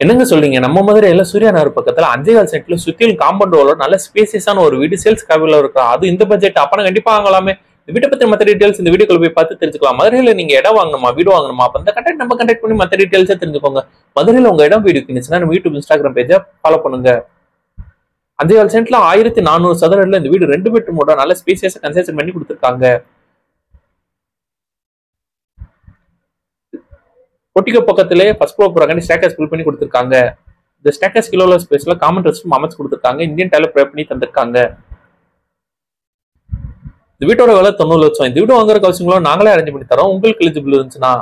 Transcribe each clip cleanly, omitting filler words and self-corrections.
என்னங்க சொல்றீங்க? நம்ம மதுரையில சூர்யா நகர் பக்கத்துல 5.4 சென்ட்ல சுத்திலும் காம்பவுண்ட் வாலோட நல்ல ஸ்பேசியஸான ஒரு வீடு சேல்ஸ் கேபிள்ல இருக்கா. அது இந்த பட்ஜெட் அப்பனா கண்டிப்பா வாங்கலாமே. இந்த வீட்டை பத்தி மத்த டீடைல்ஸ் இந்த வீடியோக்குள்ள போய் பார்த்து தெரிஞ்சுக்கலாம். மதுரையில நீங்க இடம் வாங்கணுமா, வீடு வாங்கணுமா, அப்ப இந்த கண்டெக்ட் நம்ம கண்டெக்ட் பண்ணி மத்த டீடைல்ஸை தெரிஞ்சுக்கோங்க. மதுரையில உங்க இடம் வீடு இருந்துச்சுன்னா நம்ம யூடியூப் இன்ஸ்டாகிராம் பேஜை ஃபாலோ பண்ணுங்க. 5.4 சென்ட்ல 1400 சதுரடில இந்த வீடு 2 பெட்ரூமோட நல்ல ஸ்பேசியஸா கன்ஸ்ட்ரக்ஷன் பண்ணி கொடுத்துருக்காங்க. பொட்டிக்கு பக்கத்திலே ஃபர்ஸ்ட் ஃப்ளோர் போறாங்க ஸ்டேக்கர்ஸ் பில் பண்ணி கொடுத்துருக்காங்க. இந்த ஸ்டேக்கர்ஸ் கிலோல ஸ்பேஸ்ல காமன் ரெஸ்ட் ரூம் அமைச்சு கொடுத்துருக்காங்க. இந்தியன் டைல ப்ரே பண்ணி தந்திருக்காங்க. இந்த வீட்டோட விலை 90 லட்சம். இந்த வீடு வாங்குற கவசியங்களும் நாங்களே அரேஞ்ச் பண்ணி தரோம். உங்களுக்கு எலிஜிபிள் இருந்துச்சுன்னா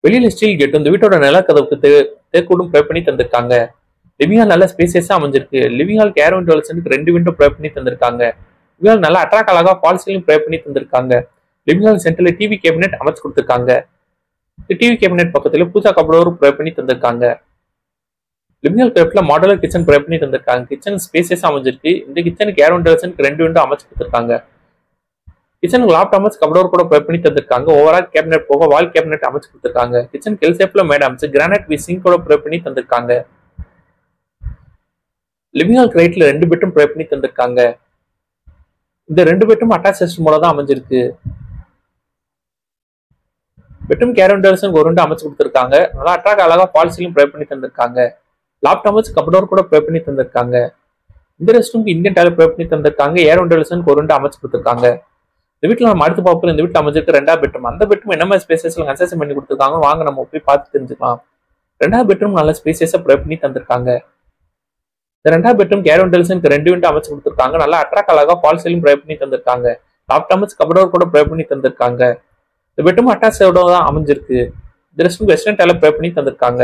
வெளியில ஸ்டீல் கேட் இந்த வீட்டோட நிலக்கதவுக்கு தேக்கூடும் ப்ரே பண்ணி தந்திருக்காங்க. லிவிங் ஹால் நல்ல ஸ்பேசியஸா அமைஞ்சிருக்கு. Living hall care window 2 window pray பண்ணி தந்திருக்காங்க. லிவிங் ஹால் நல்லா அட்ராக்ட் அழகா ஃபால் சீலிங் ப்ரே பண்ணி தந்திருக்காங்க. லிவிங் ஹால் சென்டர்ல டிவி கேபினெட் அமைச்சு கொடுத்துருக்காங்க. டிவி கேபினெட் பக்கத்துல பூஜா கபடோர் ப்ரே பண்ணி தந்திருக்காங்க. லிவிங் ஹால் பேப்ல மாடலர் கிச்சன் ப்ரே பண்ணி தந்திருக்காங்க. கிச்சன் ஸ்பேசியஸா அமைஞ்சிருக்கு. இந்த கிச்சனுக்கு ஏர் விண்டோ 2 விண்டோ அமைச்சு கொடுத்துருக்காங்க. கிச்சனுக்கு லாப்ட் அமைச்சு கபடோர் கூட ப்ரே பண்ணி தந்திருக்காங்க. ஓவரால் கேபினெட் போக வால் கேபினெட் அமைச்சு கொடுத்துருக்காங்க. கிச்சன் எல் ஷேப்ல மேட் அமைச்சு கிரானைட் விசிங் கூட ப்ரே பண்ணி தந்திருக்காங்க. லிவிங் ஹால் ரைட்ல 2 பெட்ரூம் ப்ரே பண்ணி தந்திருக்காங்க. இந்த 2 பெட்ரூம் அட்டாச் சிஸ்டமோட தான் அமைஞ்சிருக்கு. பெட்ரூம் கேர் விண்டோ 1 அமைச்சு கொடுத்துருக்காங்க. நல்லா அட்ராக்ட் அழகா ஃபால் சீலிங் ப்ரே பண்ணி தந்திருக்காங்க. லாப்ட் அமைச்சு கபடோர் கூட ப்ரே பண்ணி தந்திருக்காங்க. இந்த ரெஸ்ட் ரூமுக்கு இந்தியன் டைல ப்ரே பண்ணி தந்திருக்காங்க. ஏர் விண்டோ 1 அமைச்சு கொடுத்துருக்காங்க. இந்த வீட்டுல நம்ம அடுத்து பார்ப்போம். இந்த வீட்டுல அமைஞ்சிருக்கு 2வது பெட்ரூம். அந்த பெட்ரூம் என்ன மாதிரி ஸ்பேசஸ்ல கன்ஸ்ட்ரக்ஷன் பண்ணி கொடுத்துருக்காங்க வாங்க நம்ம போய் பார்த்து தெரிஞ்சுக்கலாம். 2வது பெட்ரூம் நல்ல ஸ்பேசியஸா ப்ரே பண்ணி தந்திருக்காங்க. இந்த 2வது பெட்ரூம் கேர் விண்டோ 2 விண்டோ அமைச்சு கொடுத்துருக்காங்க. நல்லா அட்ராக்ட் அழகா ஃபால் சீலிங் ப்ரே பண்ணி தந்திருக்காங்க. லாப்ட் அமைச்சு கபடோர் கூட ப்ரே பண்ணி தந்திருக்காங்க. இந்த பெட்ரூம் அட்டாச்சோட தான் அமைஞ்சிருக்கு. இந்த ரெஸ்ட் ரூம் வெஸ்டர்ன் டைல ப்ரே பண்ணி தந்திருக்காங்க.